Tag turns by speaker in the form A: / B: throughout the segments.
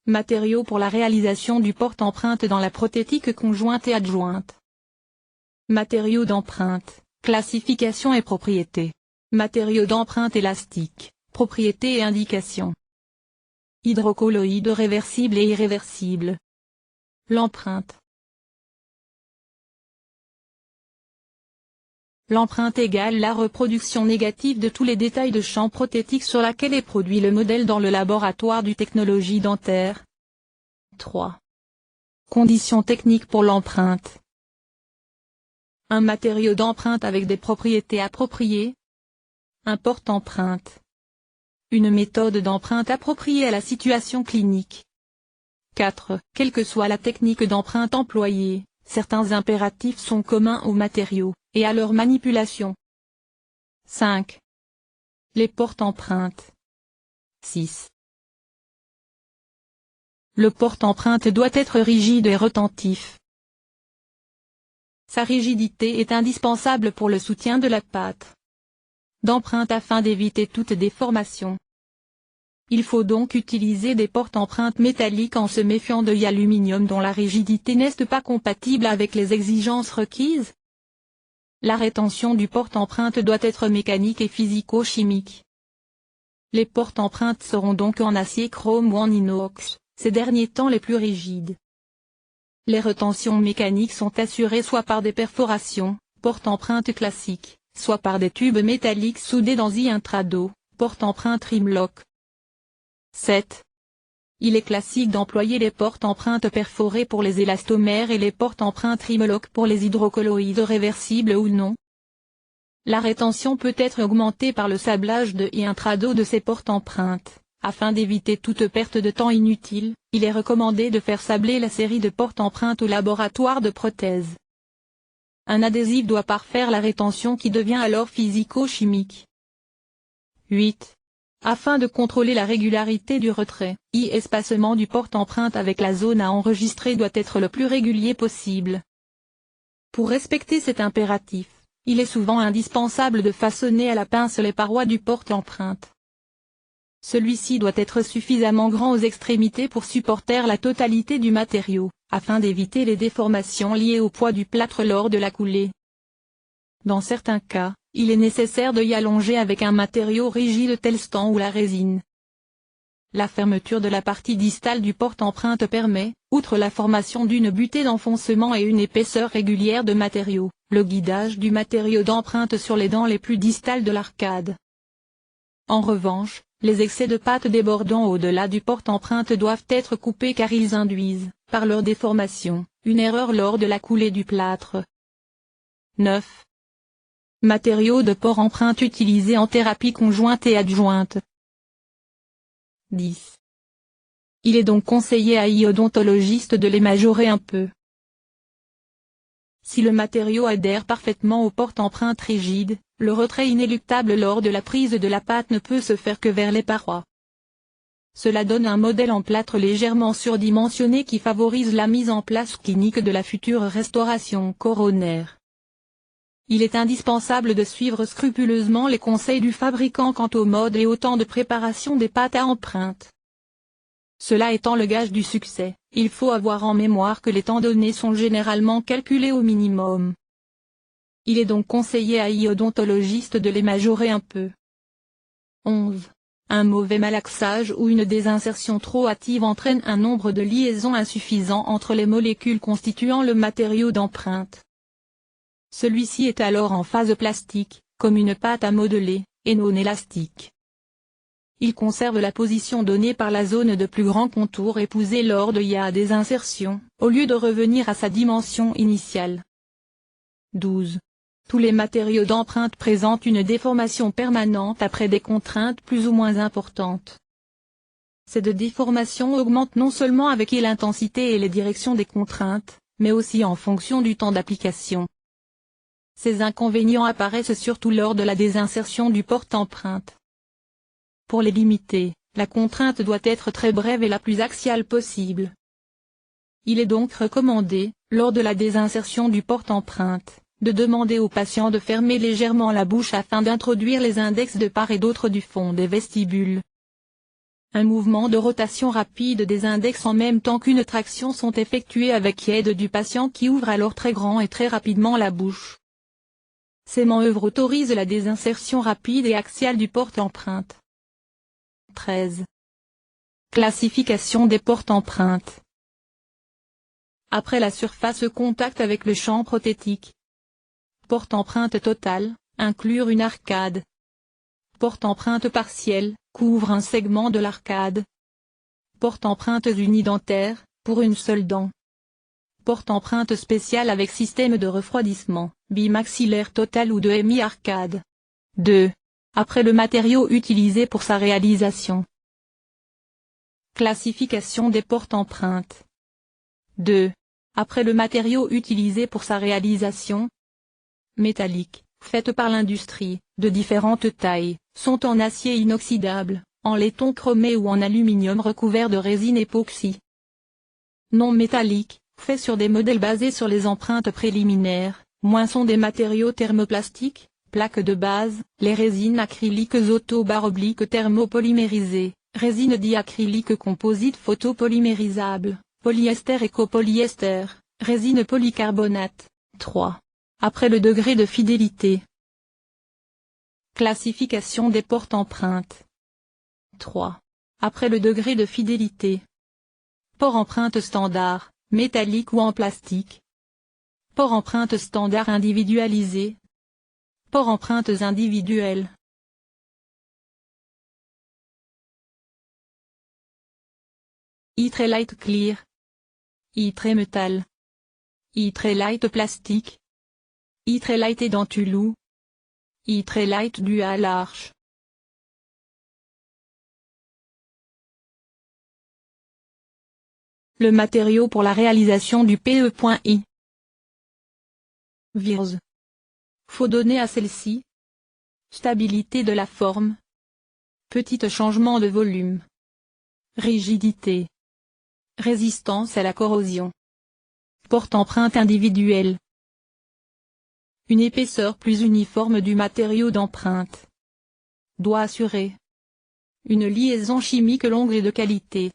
A: Matériaux pour la réalisation du porte-empreinte dans la prothétique conjointe et adjointe. Matériaux d'empreinte, classification et propriétés. Matériaux d'empreinte élastique, propriétés et indications. Hydrocolloïdes réversibles et irréversibles. L'empreinte. L'empreinte égale la reproduction négative de tous les détails de champ prothétique sur laquelle est produit le modèle dans le laboratoire du technologie dentaire. 3. Conditions techniques pour l'empreinte. Un matériau d'empreinte avec des propriétés appropriées. Un porte-empreinte. Une méthode d'empreinte appropriée à la situation clinique. 4. Quelle que soit la technique d'empreinte employée, certains impératifs sont communs aux matériaux et à leur manipulation. 5. Les porte-empreintes. 6. Le porte-empreinte doit être rigide et retentif. Sa rigidité est indispensable pour le soutien de la pâte d'empreinte afin d'éviter toute déformation. Il faut donc utiliser des porte-empreintes métalliques en se méfiant d'œils aluminium dont la rigidité n'est pas compatible avec les exigences requises. La rétention du porte-empreinte doit être mécanique et physico-chimique. Les porte-empreintes seront donc en acier chrome ou en inox, ces derniers temps les plus rigides. Les retentions mécaniques sont assurées soit par des perforations, porte-empreinte classiques, soit par des tubes métalliques soudés dans un trado, porte-empreinte Rimlock. 7. Il est classique d'employer les porte-empreintes perforées pour les élastomères et les porte-empreintes Rimlock pour les hydrocolloïdes réversibles ou non. La rétention peut être augmentée par le sablage de un trado de ces porte-empreintes. Afin d'éviter toute perte de temps inutile, il est recommandé de faire sabler la série de porte-empreintes au laboratoire de prothèse. Un adhésif doit parfaire la rétention qui devient alors physico-chimique. 8. Afin de contrôler la régularité du retrait, espacement du porte-empreinte avec la zone à enregistrer doit être le plus régulier possible. Pour respecter cet impératif, il est souvent indispensable de façonner à la pince les parois du porte-empreinte. Celui-ci doit être suffisamment grand aux extrémités pour supporter la totalité du matériau, afin d'éviter les déformations liées au poids du plâtre lors de la coulée. Dans certains cas, il est nécessaire de y allonger avec un matériau rigide tel stan ou la résine. La fermeture de la partie distale du porte-empreinte permet, outre la formation d'une butée d'enfoncement et une épaisseur régulière de matériau, le guidage du matériau d'empreinte sur les dents les plus distales de l'arcade. En revanche, les excès de pâte débordant au-delà du porte-empreinte doivent être coupés car ils induisent, par leur déformation, une erreur lors de la coulée du plâtre. 9. Matériaux de porte-empreinte utilisés en thérapie conjointe et adjointe. 10. Il est donc conseillé à l'odontologiste de les majorer un peu. Si le matériau adhère parfaitement au porte-empreinte rigide, le retrait inéluctable lors de la prise de la pâte ne peut se faire que vers les parois. Cela donne un modèle en plâtre légèrement surdimensionné qui favorise la mise en place clinique de la future restauration coronaire. Il est indispensable de suivre scrupuleusement les conseils du fabricant quant au mode et au temps de préparation des pâtes à empreinte. Cela étant le gage du succès, il faut avoir en mémoire que les temps donnés sont généralement calculés au minimum. Il est donc conseillé à l'odontologiste de les majorer un peu. 11. Un mauvais malaxage ou une désinsertion trop hâtive entraîne un nombre de liaisons insuffisant entre les molécules constituant le matériau d'empreinte. Celui-ci est alors en phase plastique, comme une pâte à modeler, et non élastique. Il conserve la position donnée par la zone de plus grand contour épousée lors de la désinsertion, au lieu de revenir à sa dimension initiale. 12. Tous les matériaux d'empreinte présentent une déformation permanente après des contraintes plus ou moins importantes. Cette déformation augmente non seulement avec l'intensité et les directions des contraintes, mais aussi en fonction du temps d'application. Ces inconvénients apparaissent surtout lors de la désinsertion du porte-empreinte. Pour les limiter, la contrainte doit être très brève et la plus axiale possible. Il est donc recommandé, lors de la désinsertion du porte-empreinte, de demander au patient de fermer légèrement la bouche afin d'introduire les index de part et d'autre du fond des vestibules. Un mouvement de rotation rapide des index en même temps qu'une traction sont effectués avec l'aide du patient qui ouvre alors très grand et très rapidement la bouche. Ces manœuvres autorisent la désinsertion rapide et axiale du porte-empreinte. 13. Classification des porte-empreintes. Après la surface contact avec le champ prothétique. Porte-empreinte totale, inclure une arcade. Porte-empreinte partielle, couvre un segment de l'arcade. Porte-empreinte unidentaire, pour une seule dent. Porte-empreinte spéciale avec système de refroidissement, bimaxillaire total ou de hémi-arcade. 2. Après le matériau utilisé pour sa réalisation. Classification des porte-empreintes. 2. Après le matériau utilisé pour sa réalisation. Métallique, faite par l'industrie, de différentes tailles, sont en acier inoxydable, en laiton chromé ou en aluminium recouvert de résine époxy. Non métallique, fait sur des modèles basés sur les empreintes préliminaires, moins sont des matériaux thermoplastiques, plaques de base, les résines acryliques auto-barre-oblique thermopolymérisées, résine diacrylique composite photopolymérisable, polyester et copolyester, résine polycarbonate. 3. Après le degré de fidélité. Classification des porte-empreintes. 3. Après le degré de fidélité. Port-empreinte standard, métallique ou en plastique. Port-empreinte standard individualisé. Port-empreintes individuelles. E-Trelight Clear. E-Tremetal. E-Trelight Plastique. E-Trelight Edentulou. E-Trelight Dual Arch. Le matériau pour la réalisation du PE.I. Virs. Faut donner à celle-ci. Stabilité de la forme. Petit changement de volume. Rigidité. Résistance à la corrosion. Porte-empreinte individuelle. Une épaisseur plus uniforme du matériau d'empreinte. Doit assurer une liaison chimique longue et de qualité.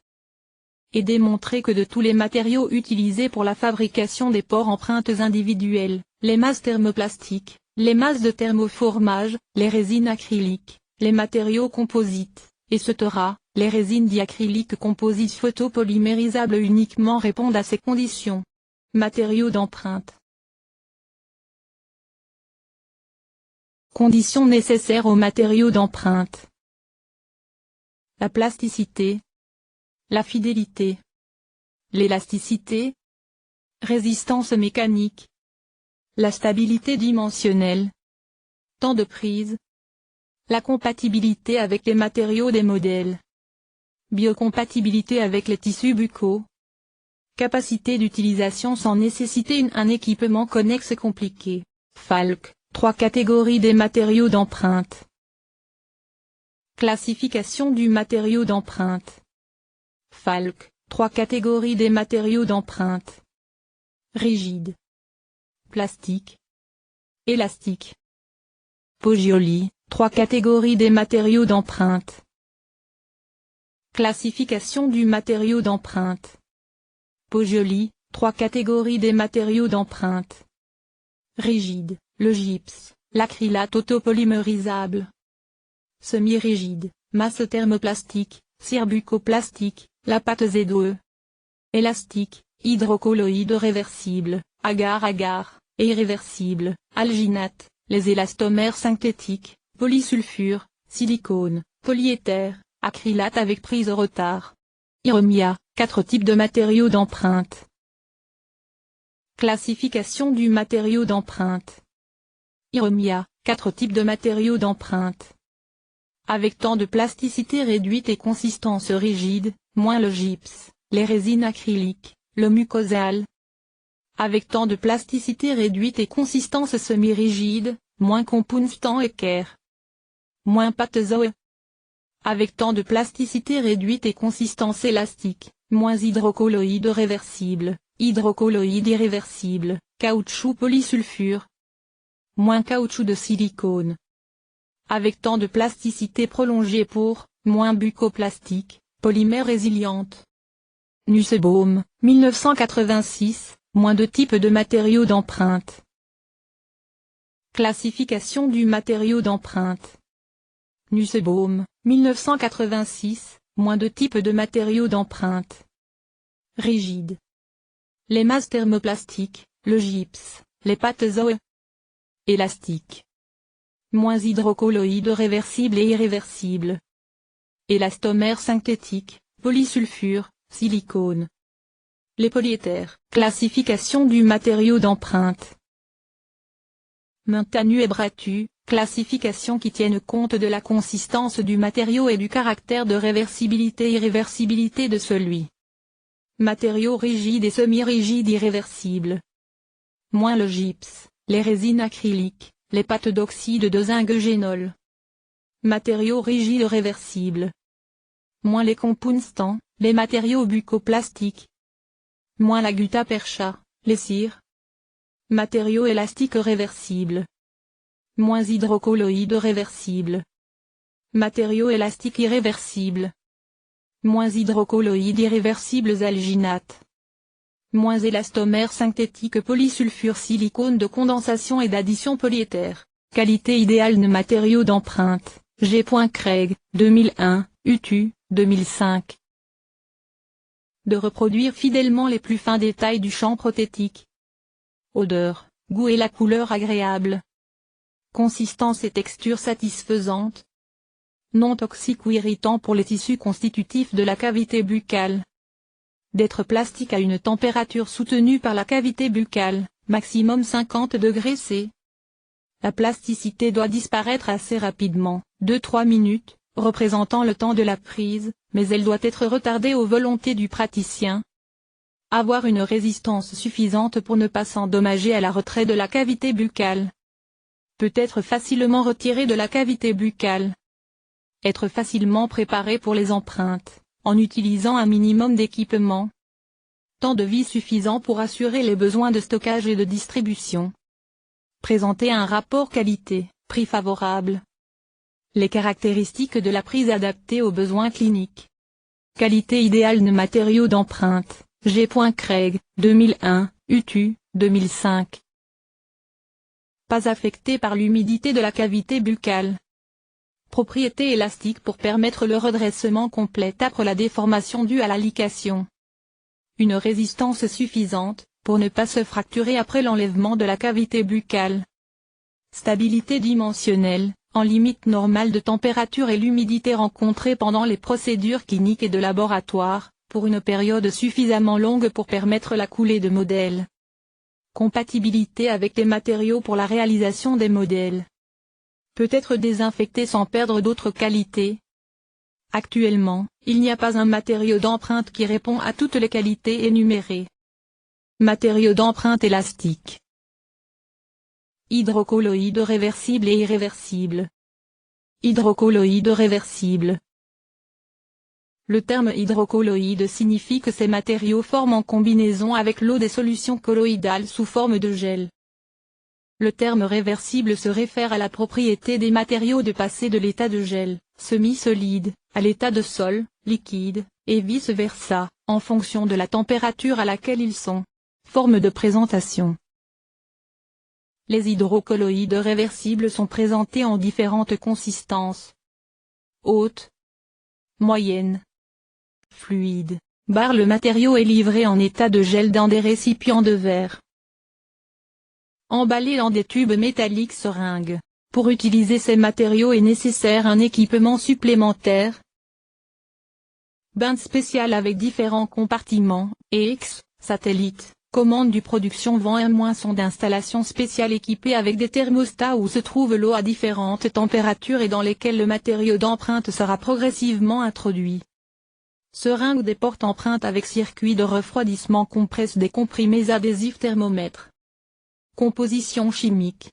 A: Et démontrer que de tous les matériaux utilisés pour la fabrication des porte-empreintes individuelles, les masses thermoplastiques, les masses de thermoformage, les résines acryliques, les matériaux composites, etc., les résines diacryliques composites photopolymérisables uniquement répondent à ces conditions. Matériaux d'empreinte. Conditions nécessaires aux matériaux d'empreinte. La plasticité. La fidélité. L'élasticité. Résistance mécanique. La stabilité dimensionnelle. Temps de prise. La compatibilité avec les matériaux des modèles. Biocompatibilité avec les tissus buccaux. Capacité d'utilisation sans nécessiter un équipement connexe compliqué. Falk. 3 catégories des matériaux d'empreinte. Classification du matériau d'empreinte. Falk. 3 catégories des matériaux d'empreinte. Rigide. Plastique. Élastique. Poggioli. 3 catégories des matériaux d'empreinte. Classification du matériau d'empreinte. Poggioli. 3 catégories des matériaux d'empreinte. Rigide. Le gypse, l'acrylate autopolymérisable. Semi-rigide, masse thermoplastique, cire buccoplastique, la pâte Z2E. Élastique, hydrocolloïde réversible, agar-agar, et irréversible, alginate, les élastomères synthétiques, polysulfure, silicone, polyéther, acrylate avec prise retard. Iremia, 4 types de matériaux d'empreinte. Classification du matériau d'empreinte. Iremia, 4 types de matériaux d'empreinte. Avec temps de plasticité réduite et consistance rigide, moins le gypse, les résines acryliques, le mucosal. Avec temps de plasticité réduite et consistance semi-rigide, moins compound équerre. Moins pâte Zoé. Avec temps de plasticité réduite et consistance élastique, moins hydrocolloïde réversible, hydrocolloïde irréversible, caoutchouc polysulfure. Moins caoutchouc de silicone. Avec temps de plasticité prolongée pour, moins buccoplastique, Polymère résiliente. Nussbaum, 1986, moins de types de matériaux d'empreinte. Classification du matériau d'empreinte. Nussbaum, 1986, moins de types de matériaux d'empreinte. Rigide. Les masses thermoplastiques, le gypse, les pâtes OE. Élastique. Moins hydrocolloïdes réversibles et irréversibles. Élastomère synthétique, polysulfure, silicone. Les polyéthers. Classification du matériau d'empreinte. Maintenu et Bratu, classification qui tiennent compte de la consistance du matériau et du caractère de réversibilité-irréversibilité de celui. Matériaux rigides et semi-rigides irréversibles. Moins le gypse, les résines acryliques, les pâtes d'oxyde de zinc-génol. Matériaux rigides réversibles. Moins les compounstants, les matériaux buccoplastiques. Moins la gutta-percha, les cires. Matériaux élastiques réversibles. Moins hydrocolloïdes réversibles. Matériaux élastiques irréversibles. Moins hydrocolloïdes irréversibles alginates. Moins élastomère synthétique polysulfure silicone de condensation et d'addition polyéther. Qualité idéale de matériaux d'empreinte, G. Craig, 2001, UTU, 2005. De reproduire fidèlement les plus fins détails du champ prothétique. Odeur, goût et la couleur agréable. Consistance et texture satisfaisante. Non toxique ou irritant pour les tissus constitutifs de la cavité buccale. D'être plastique à une température soutenue par la cavité buccale, maximum 50 degrés C. La plasticité doit disparaître assez rapidement, 2-3 minutes, représentant le temps de la prise, mais elle doit être retardée aux volontés du praticien. Avoir une résistance suffisante pour ne pas s'endommager à la retrait de la cavité buccale. Peut être facilement retiré de la cavité buccale. Être facilement préparé pour les empreintes, en utilisant un minimum d'équipement. Temps de vie suffisant pour assurer les besoins de stockage et de distribution. Présenter un rapport qualité-prix favorable. Les caractéristiques de la prise adaptées aux besoins cliniques. Qualité idéale de matériaux d'empreinte, G. Craig, 2001, UTU, 2005. Pas affecté par l'humidité de la cavité buccale. Propriété élastique pour permettre le redressement complet après la déformation due à la liquation. Une résistance suffisante, pour ne pas se fracturer après l'enlèvement de la cavité buccale. Stabilité dimensionnelle, en limite normale de température et l'humidité rencontrée pendant les procédures cliniques et de laboratoire, pour une période suffisamment longue pour permettre la coulée de modèles. Compatibilité avec les matériaux pour la réalisation des modèles. Peut être désinfecté sans perdre d'autres qualités. Actuellement, il n'y a pas un matériau d'empreinte qui répond à toutes les qualités énumérées. Matériaux d'empreinte élastique. Hydrocolloïdes réversibles et irréversibles. Hydrocolloïdes réversibles. Le terme hydrocolloïde signifie que ces matériaux forment en combinaison avec l'eau des solutions colloïdales sous forme de gel. Le terme réversible se réfère à la propriété des matériaux de passer de l'état de gel, semi-solide, à l'état de sol, liquide, et vice-versa, en fonction de la température à laquelle ils sont. Forme de présentation. Les hydrocolloïdes réversibles sont présentés en différentes consistances. Haute, moyenne, fluide, barre. Le matériau est livré en état de gel dans des récipients de verre. Emballé dans des tubes métalliques seringues. Pour utiliser ces matériaux est nécessaire un équipement supplémentaire. Bain spécial avec différents compartiments, EX, satellite, commande du production vent et sont d'installations spéciales équipées avec des thermostats où se trouve l'eau à différentes températures et dans lesquelles le matériau d'empreinte sera progressivement introduit. Seringue des porte-empreintes avec circuit de refroidissement compresse des comprimés adhésifs thermomètres. Composition chimique.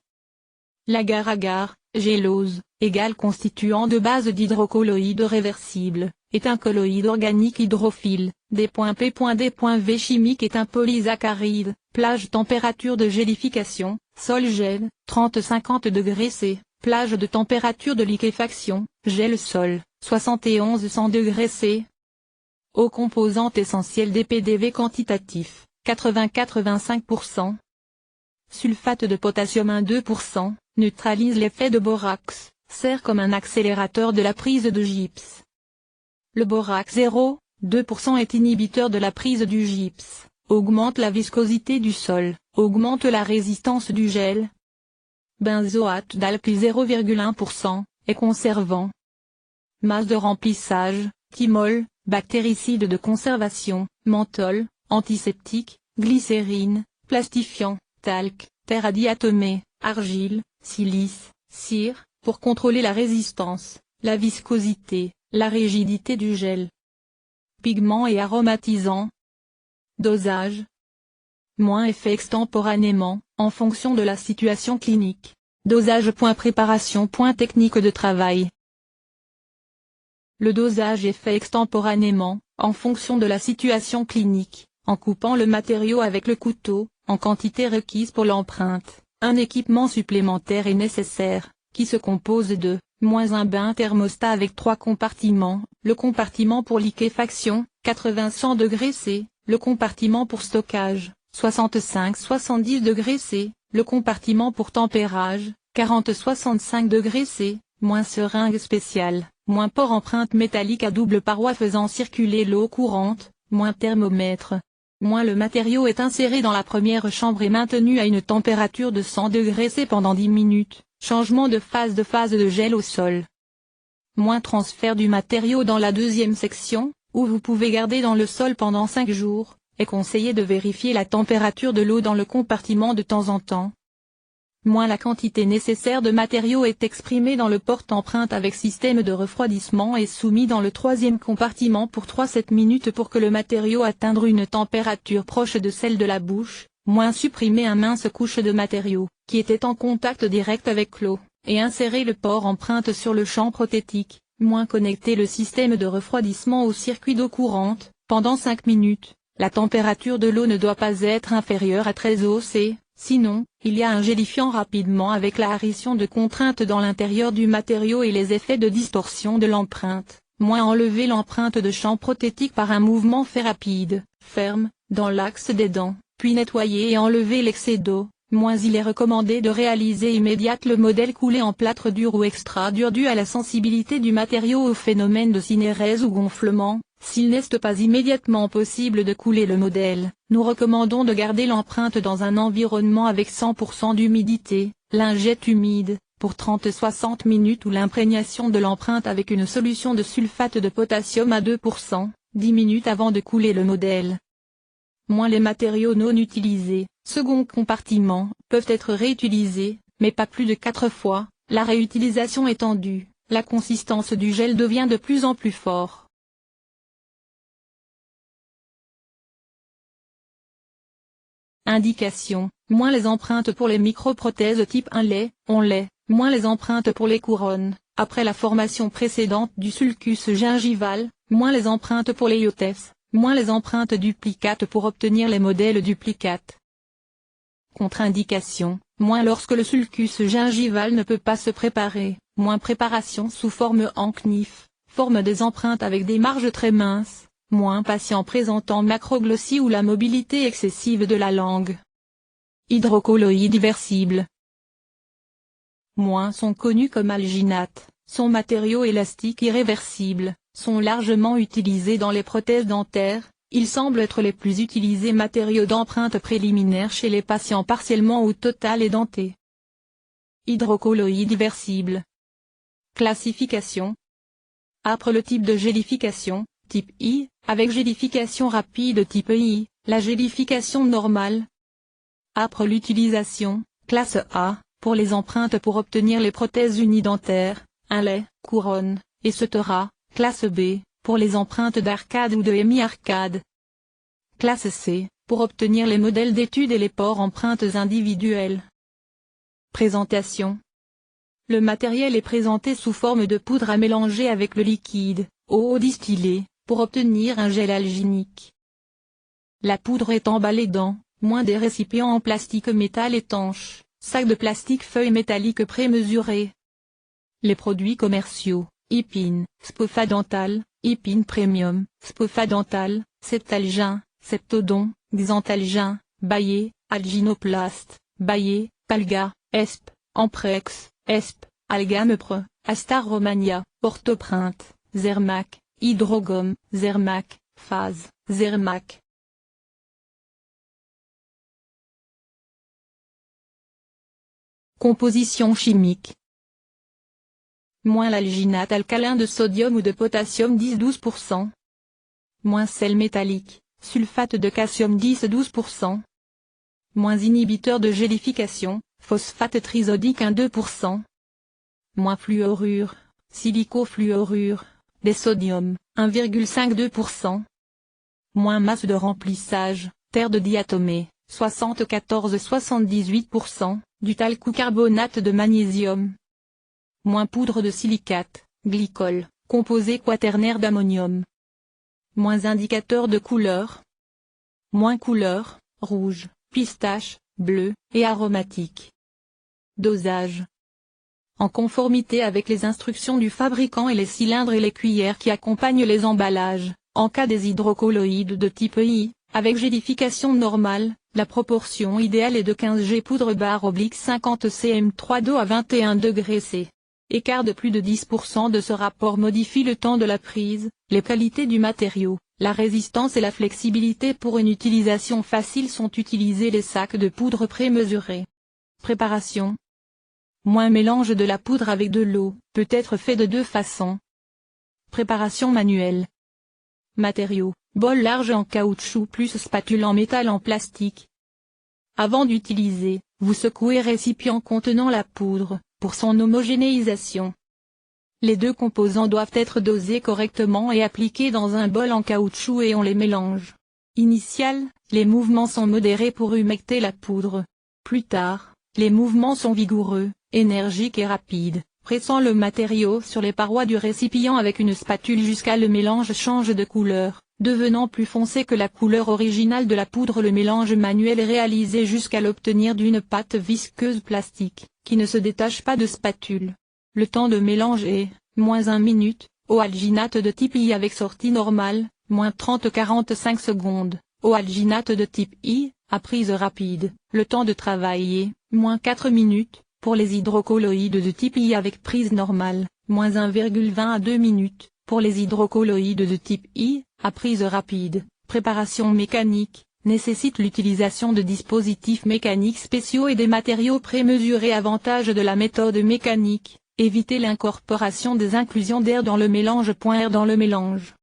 A: L'agar-agar, gélose, égale constituant de base d'hydrocolloïdes réversibles, est un colloïde organique hydrophile, D.P.D.V chimique est un polysaccharide, plage température de gélification, sol gel, 30-50 degrés C, plage de température de liquéfaction, gel sol, 71-100 degrés C. Eau composante essentielle des PDV quantitatif, 80-85%. Sulfate de potassium 1-2%, neutralise l'effet de borax, sert comme un accélérateur de la prise de gypse. Le borax 0,2% est inhibiteur de la prise du gypse, augmente la viscosité du sol, augmente la résistance du gel. Benzoate d'alkyle 0,1%, est conservant. Masse de remplissage, thymol, bactéricide de conservation, menthol, antiseptique, glycérine, plastifiant, talc, terre à diatomer, argile, silice, cire, pour contrôler la résistance, la viscosité, la rigidité du gel. Pigments et aromatisants. Dosage. Moins effet extemporanément, en fonction de la situation clinique. Dosage. Préparation. Technique de travail. Le dosage est fait extemporanément, en fonction de la situation clinique, en coupant le matériau avec le couteau, en quantité requise pour l'empreinte. Un équipement supplémentaire est nécessaire, qui se compose de un bain thermostat avec 3 compartiments, le compartiment pour liquéfaction, 80-100 degrés C, le compartiment pour stockage, 65-70 degrés C, le compartiment pour tempérage, 40-65 degrés C, seringue spéciale, port empreinte métallique à double paroi faisant circuler l'eau courante, thermomètre. Le matériau est inséré dans la première chambre et maintenu à une température de 100 degrés C pendant 10 minutes, changement de phase de gel au sol. Transfert du matériau dans la deuxième section, où vous pouvez garder dans le sol pendant 5 jours, est conseillé de vérifier la température de l'eau dans le compartiment de temps en temps. La quantité nécessaire de matériau est exprimée dans le porte-empreinte avec système de refroidissement et soumis dans le troisième compartiment pour 3-7 minutes pour que le matériau atteigne une température proche de celle de la bouche, supprimer un mince couche de matériau, qui était en contact direct avec l'eau, et insérer le port empreinte sur le champ prothétique, connecter le système de refroidissement au circuit d'eau courante, pendant 5 minutes, la température de l'eau ne doit pas être inférieure à 13 oC. Sinon, il y a un gélifiant rapidement avec la harition de contrainte dans l'intérieur du matériau et les effets de distorsion de l'empreinte. Enlever l'empreinte de champ prothétique par un mouvement fait rapide, ferme, dans l'axe des dents, puis nettoyer et enlever l'excès d'eau. Il est recommandé de réaliser immédiatement le modèle coulé en plâtre dur ou extra dur dû à la sensibilité du matériau au phénomène de synérèse ou gonflement. S'il n'est pas immédiatement possible de couler le modèle, nous recommandons de garder l'empreinte dans un environnement avec 100% d'humidité, lingette humide, pour 30-60 minutes ou l'imprégnation de l'empreinte avec une solution de sulfate de potassium à 2%, 10 minutes avant de couler le modèle. Les matériaux non utilisés, second compartiment, peuvent être réutilisés, mais pas plus de 4 fois. La réutilisation étendue, la consistance du gel devient de plus en plus forte. Indication, les empreintes pour les microprothèses type 1 les empreintes pour les couronnes, après la formation précédente du sulcus gingival, les empreintes pour les iothèses, les empreintes duplicates pour obtenir les modèles duplicates. Contre-indication, lorsque le sulcus gingival ne peut pas se préparer, préparation sous forme en knif, forme des empreintes avec des marges très minces. Patient présentant macroglossie ou la mobilité excessive de la langue. Hydrocolloïdes diversibles. Sont connus comme alginates, sont matériaux élastiques irréversibles, sont largement utilisés dans les prothèses dentaires, ils semblent être les plus utilisés matériaux d'empreinte préliminaire chez les patients partiellement ou total édentés. Hydrocolloïdes diversibles. Classification. Après le type de gélification, type I, avec gélification rapide type I, la gélification normale. Après l'utilisation, classe A, pour les empreintes pour obtenir les prothèses unidentaires, couronne, etc., classe B, pour les empreintes d'arcade ou de hémi-arcade. Classe C, pour obtenir les modèles d'études et les ports empreintes individuelles. Présentation. Le matériel est présenté sous forme de poudre à mélanger avec le liquide, eau distillée, pour obtenir un gel alginique. La poudre est emballée dans, des récipients en plastique métal étanche, sac de plastique feuille métallique prémesurée. Les produits commerciaux, Ipin, Spofa Dental, Ipine Premium, Spofadental, Septalgin, Septodon, Xantalgin, Bayer, Alginoplast, Bayer, Palga, Esp, Amprex, Esp, Algamepre, Astar Romania, Orthoprinte, Zermac, Hydrogum, Zermac, Phase, Zermac. Composition chimique. Moins l'alginate alcalin de sodium ou de potassium 10-12%. Moins sel métallique, sulfate de calcium 10-12%. Moins inhibiteur de gélification, phosphate trisodique 1-2%. Moins fluorure, silicofluorure, des sodium, 1,52%. Moins masse de remplissage, terre de diatomée, 74-78%, du talcocarbonate de magnésium. Moins poudre de silicate, glycol, composé quaternaire d'ammonium. Moins indicateur de couleur. Moins couleur, rouge, pistache, bleu, et aromatique. Dosage. En conformité avec les instructions du fabricant et les cylindres et les cuillères qui accompagnent les emballages, en cas des hydrocolloïdes de type I, avec gélification normale, la proportion idéale est de 15 g poudre /50 cm 3 d'eau à 21 degrés C. Écart de plus de 10% de ce rapport modifie le temps de la prise, les qualités du matériau, la résistance et la flexibilité. Pour une utilisation facile sont utilisés les sacs de poudre prémesurés. Préparation. Moins mélange de la poudre avec de l'eau, peut être fait de deux façons. Préparation manuelle. Matériaux, bol large en caoutchouc plus spatule en métal en plastique. Avant d'utiliser, vous secouez récipient contenant la poudre, pour son homogénéisation. Les deux composants doivent être dosés correctement et appliqués dans un bol en caoutchouc et on les mélange. Initial, les mouvements sont modérés pour humecter la poudre. Plus tard, les mouvements sont vigoureux, énergiques et rapides, pressant le matériau sur les parois du récipient avec une spatule jusqu'à le mélange change de couleur, devenant plus foncé que la couleur originale de la poudre. Le mélange manuel est réalisé jusqu'à l'obtenir d'une pâte visqueuse plastique, qui ne se détache pas de spatule. Le temps de mélange est, moins 1 minute, eau alginate de type I avec sortie normale, moins 30-45 secondes, eau alginate de type I, à prise rapide, le temps de travail est, moins 4 minutes, pour les hydrocolloïdes de type I avec prise normale, moins 1,20 à 2 minutes, pour les hydrocolloïdes de type I, à prise rapide. Préparation mécanique, nécessite l'utilisation de dispositifs mécaniques spéciaux et des matériaux prémesurés. Avantage de la méthode mécanique, éviter l'incorporation des inclusions d'air dans le mélange. Air dans le mélange.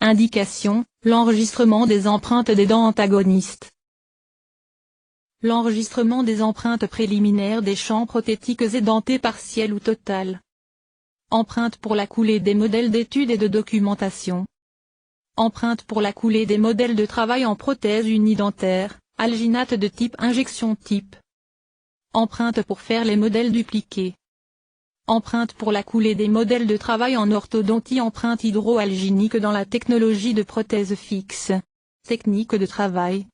A: Indication, l'enregistrement des empreintes des dents antagonistes. L'enregistrement des empreintes préliminaires des champs prothétiques et dentés partielles ou totales. Empreintes pour la coulée des modèles d'études et de documentation. Empreintes pour la coulée des modèles de travail en prothèse unidentaire, alginate de type injection type. Empreintes pour faire les modèles dupliqués. Empreinte pour la coulée des modèles de travail en orthodontie. Empreinte hydroalginique dans la technologie de prothèse fixe. Technique de travail.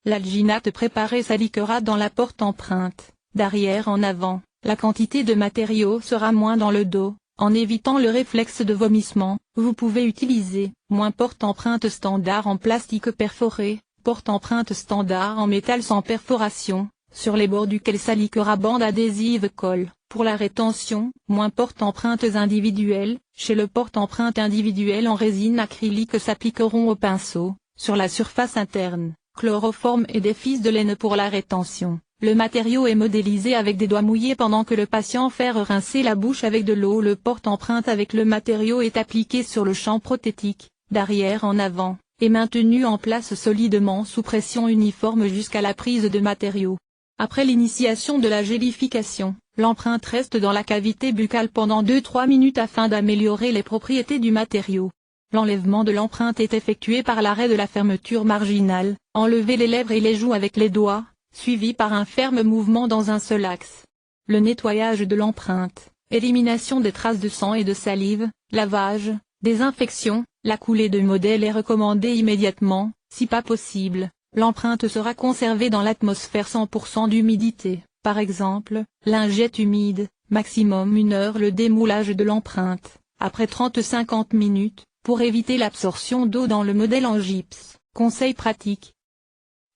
A: L'alginate préparé s'aliquera dans la porte-empreinte, d'arrière en avant. La quantité de matériau sera moins dans le dos, en évitant le réflexe de vomissement. Vous pouvez utiliser, moins porte-empreinte standard en plastique perforé, porte-empreinte standard en métal sans perforation, sur les bords duquel s'aliquera bande adhésive colle. Pour la rétention, moins porte-empreintes individuelles, chez le porte-empreinte individuel en résine acrylique s'appliqueront au pinceau, sur la surface interne, chloroforme et des fils de laine. Pour la rétention, le matériau est modélisé avec des doigts mouillés pendant que le patient fait rincer la bouche avec de l'eau. Le porte-empreinte avec le matériau est appliqué sur le champ prothétique, d'arrière en avant, et maintenu en place solidement sous pression uniforme jusqu'à la prise de matériau. Après l'initiation de la gélification, l'empreinte reste dans la cavité buccale pendant 2-3 minutes afin d'améliorer les propriétés du matériau. L'enlèvement de l'empreinte est effectué par l'arrêt de la fermeture marginale, enlever les lèvres et les joues avec les doigts, suivi par un ferme mouvement dans un seul axe. Le nettoyage de l'empreinte, élimination des traces de sang et de salive, lavage, Désinfection, la coulée de modèle est recommandée immédiatement, si pas possible, l'empreinte sera conservée dans l'atmosphère 100% d'humidité, par exemple, lingette humide, maximum 1 heure le démoulage de l'empreinte, après 30-50 minutes, pour éviter l'absorption d'eau dans le modèle en gypse. Conseil pratique.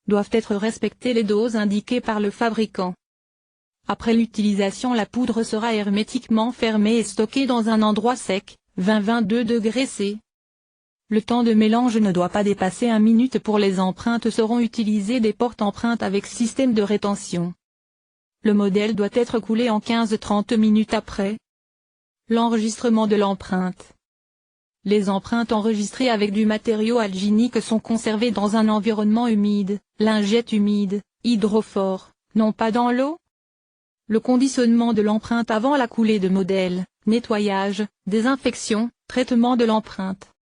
A: Doivent être respectées les doses indiquées par le fabricant. Après l'utilisation, la poudre sera hermétiquement fermée et stockée dans un endroit sec, 20-22 degrés C. Le temps de mélange ne doit pas dépasser 1 minute. Pour les empreintes seront utilisées des porte-empreintes avec système de rétention. Le modèle doit être coulé en 15-30 minutes après l'enregistrement de l'empreinte. Les empreintes enregistrées avec du matériau alginique sont conservées dans un environnement humide, lingette humide, hydrophore, non pas dans l'eau. Le conditionnement de l'empreinte avant la coulée de modèle, nettoyage, désinfection, traitement de l'empreinte.